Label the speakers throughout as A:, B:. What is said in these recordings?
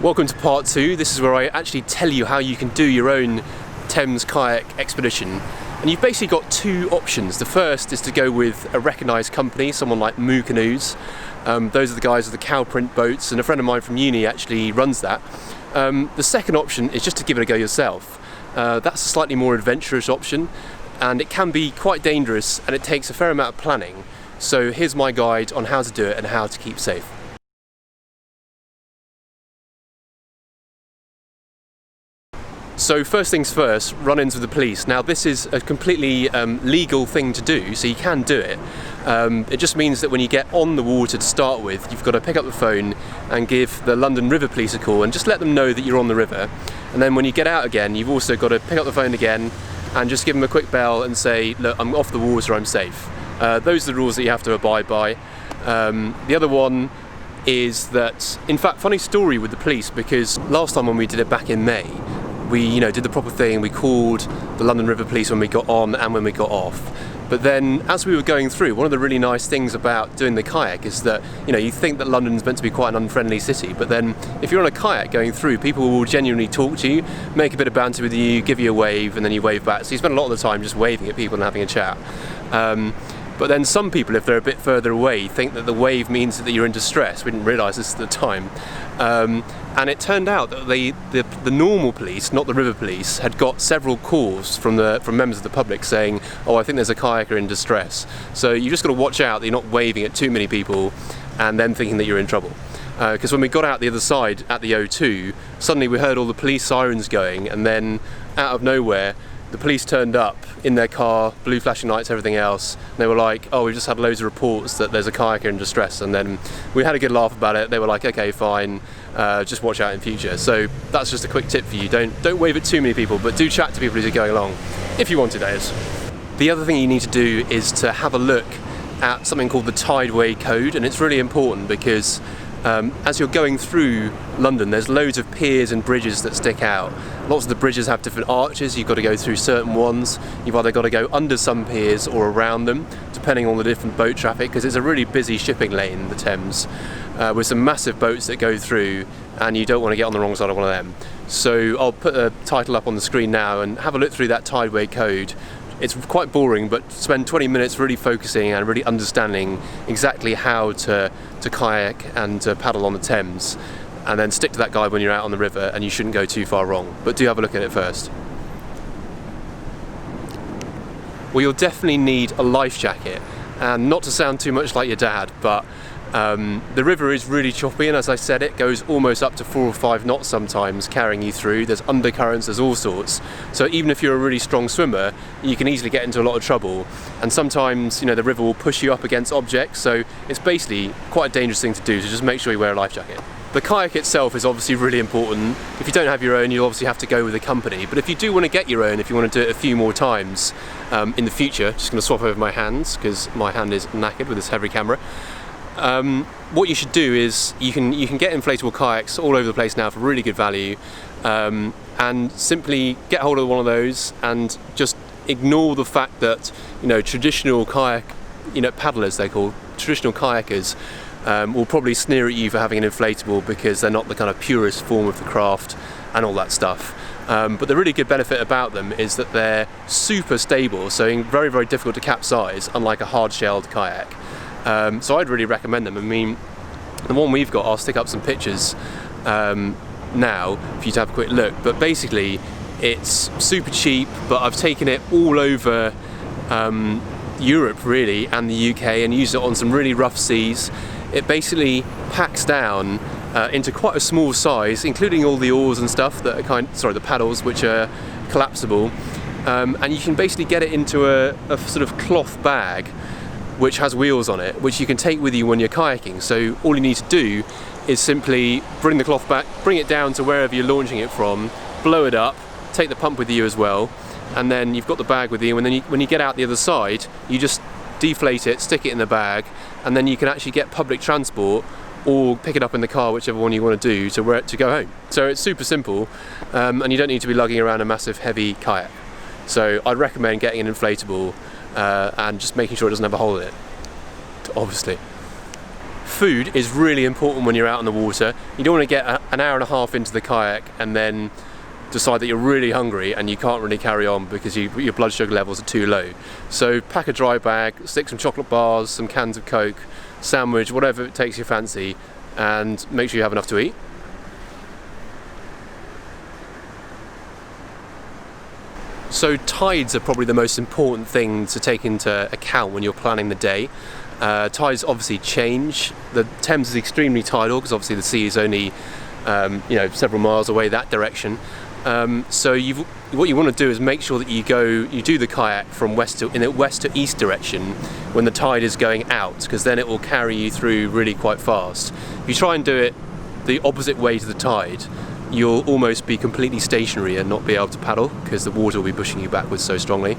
A: Welcome to part 2. This is where I actually tell you how you can do your own Thames kayak expedition. And you've basically got two options. The first is to go with a recognised company, someone like Moo Canoes. Those are the guys with the cow print boats, and a friend of mine from uni actually runs that. The second option is just to give it a go yourself. That's a slightly more adventurous option, and it can be quite dangerous, and it takes a fair amount of planning. So here's my guide on how to do it and how to keep safe. So first things first, run-ins with the police. Now this is a completely legal thing to do, so you can do it. It just means that when you get on the water to start with, you've got to pick up the phone and give the London River Police a call and just let them know that you're on the river. And then when you get out again, you've also got to pick up the phone again and just give them a quick bell and say, look, I'm off the water, I'm safe. Those are the rules that you have to abide by. The other one is that, in fact, funny story with the police, because last time when we did it back in May, we did the proper thing. We called the London River Police when we got on and when we got off. But then as we were going through, one of the really nice things about doing the kayak is that you think that London's meant to be quite an unfriendly city, but then if you're on a kayak going through, people will genuinely talk to you, make a bit of banter with you, give you a wave, and then you wave back. So you spend a lot of the time just waving at people and having a chat. But then some people, if they're a bit further away, think that the wave means that you're in distress. We didn't realise this at the time. And it turned out that the normal police, not the river police, had got several calls from members of the public saying, oh, I think there's a kayaker in distress. So you just got to watch out that you're not waving at too many people and then thinking that you're in trouble. Because when we got out the other side at the O2, suddenly we heard all the police sirens going, and then out of nowhere, the police turned up in their car, blue flashing lights, everything else. And they were like, oh, we've just had loads of reports that there's a kayaker in distress. And then we had a good laugh about it. They were like, okay, fine, just watch out in future. So that's just a quick tip for you. Don't wave at too many people, but do chat to people as you're going along, if you want to, that is. The other thing you need to do is to have a look at something called the Tideway Code, and it's really important because as you're going through London, there's loads of piers and bridges that stick out. Lots of the bridges have different arches. You've got to go through certain ones. You've either got to go under some piers or around them, depending on the different boat traffic, because it's a really busy shipping lane, the Thames, with some massive boats that go through, and you don't want to get on the wrong side of one of them. So I'll put a title up on the screen now and have a look through that Tideway Code. It's quite boring, but spend 20 minutes really focusing and really understanding exactly how to kayak and to paddle on the Thames, and then stick to that guide when you're out on the river, and you shouldn't go too far wrong. But do have a look at it first. Well, you'll definitely need a life jacket, and not to sound too much like your dad, but the river is really choppy, and as I said, it goes almost up to 4 or 5 knots sometimes, carrying you through. There's undercurrents, there's all sorts. So even if you're a really strong swimmer, you can easily get into a lot of trouble. And sometimes, the river will push you up against objects, so it's basically quite a dangerous thing to do, so just make sure you wear a life jacket. The kayak itself is obviously really important. If you don't have your own, you'll obviously have to go with a company. But if you do want to get your own, if you want to do it a few more times in the future, just going to swap over my hands because my hand is knackered with this heavy camera. What you should do is you can get inflatable kayaks all over the place now for really good value, and simply get hold of one of those and just ignore the fact that traditional kayak paddlers, they're called traditional kayakers, will probably sneer at you for having an inflatable because they're not the kind of purest form of the craft and all that stuff. But the really good benefit about them is that they're super stable, so very, very difficult to capsize, unlike a hard-shelled kayak. So I'd really recommend them. I mean, the one we've got, I'll stick up some pictures now for you to have a quick look, but basically it's super cheap, but I've taken it all over Europe really, and the UK, and used it on some really rough seas. It basically packs down into quite a small size, including all the oars and stuff that are the paddles, which are collapsible, and you can basically get it into a sort of cloth bag which has wheels on it, which you can take with you when you're kayaking. So all you need to do is simply bring the cloth back, bring it down to wherever you're launching it from, blow it up, take the pump with you as well, and then you've got the bag with you, and then when you get out the other side, you just deflate it, stick it in the bag, and then you can actually get public transport or pick it up in the car, whichever one you want to do, to go home. So it's super simple, and you don't need to be lugging around a massive heavy kayak. So I'd recommend getting an inflatable and just making sure it doesn't have a hole in it, obviously. Food is really important when you're out on the water. You don't want to get an hour and a half into the kayak and then decide that you're really hungry and you can't really carry on because your blood sugar levels are too low. So pack a dry bag, stick some chocolate bars, some cans of Coke, sandwich, whatever it takes your fancy, and make sure you have enough to eat. So tides are probably the most important thing to take into account when you're planning the day. Tides obviously change. The Thames is extremely tidal because obviously the sea is only several miles away that direction. So what you want to do is make sure that you do the kayak from west to east direction when the tide is going out, because then it will carry you through really quite fast. If you try and do it the opposite way to the tide, you'll almost be completely stationary and not be able to paddle because the water will be pushing you backwards so strongly.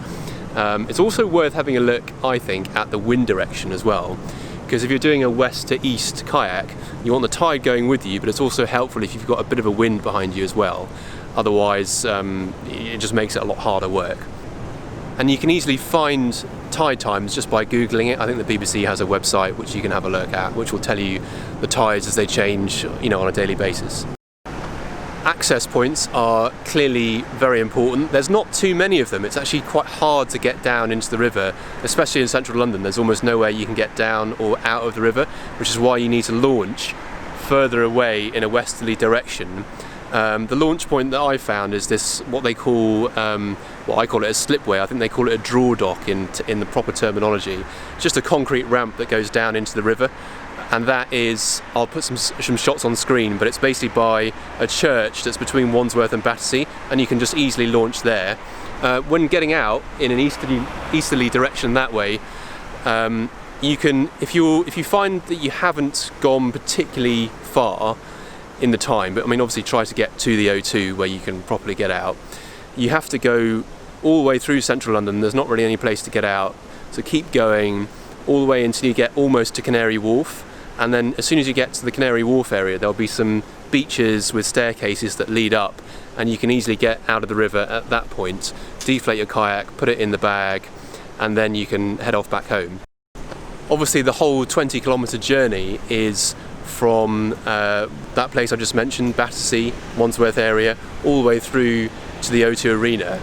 A: It's also worth having a look, I think, at the wind direction as well, because if you're doing a west to east kayak, you want the tide going with you, but it's also helpful if you've got a bit of a wind behind you as well. Otherwise, it just makes it a lot harder work. And you can easily find tide times just by Googling it. I think the BBC has a website which you can have a look at, which will tell you the tides as they change, on a daily basis. Access points are clearly very important. There's not too many of them. It's actually quite hard to get down into the river, especially in central London. There's almost nowhere you can get down or out of the river, which is why you need to launch further away in a westerly direction. The launch point that I found is this, what they call, I call it a slipway. I think they call it a draw dock in the proper terminology. It's just a concrete ramp that goes down into the river. And that is, I'll put some shots on screen, but it's basically by a church that's between Wandsworth and Battersea, and you can just easily launch there. When getting out in an easterly direction that way, you can, if you find that you haven't gone particularly far in the time, but obviously try to get to the O2 where you can properly get out. You have to go all the way through central London. There's not really any place to get out, so keep going all the way until you get almost to Canary Wharf. And then as soon as you get to the Canary Wharf area, there'll be some beaches with staircases that lead up, and you can easily get out of the river at that point, deflate your kayak, put it in the bag, and then you can head off back home. Obviously the whole 20-kilometre journey is from that place I just mentioned, Battersea, Wandsworth area, all the way through to the O2 Arena.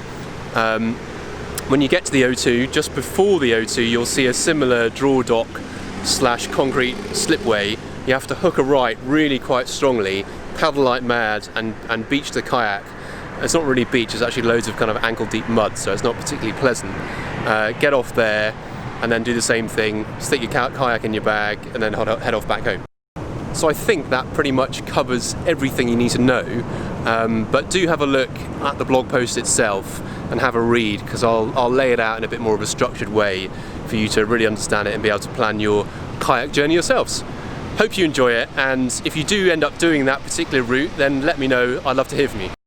A: When you get to the O2, just before the O2, you'll see a similar draw dock / concrete slipway. You have to hook a right really quite strongly, paddle like mad, and beach the kayak. It's not really beach, it's actually loads of kind of ankle deep mud, so it's not particularly pleasant. Get off there and then do the same thing, stick your kayak in your bag and then head off back home. So I think that pretty much covers everything you need to know, but do have a look at the blog post itself and have a read, because I'll lay it out in a bit more of a structured way for you to really understand it and be able to plan your kayak journey yourselves. Hope you enjoy it, and if you do end up doing that particular route, then let me know. I'd love to hear from you.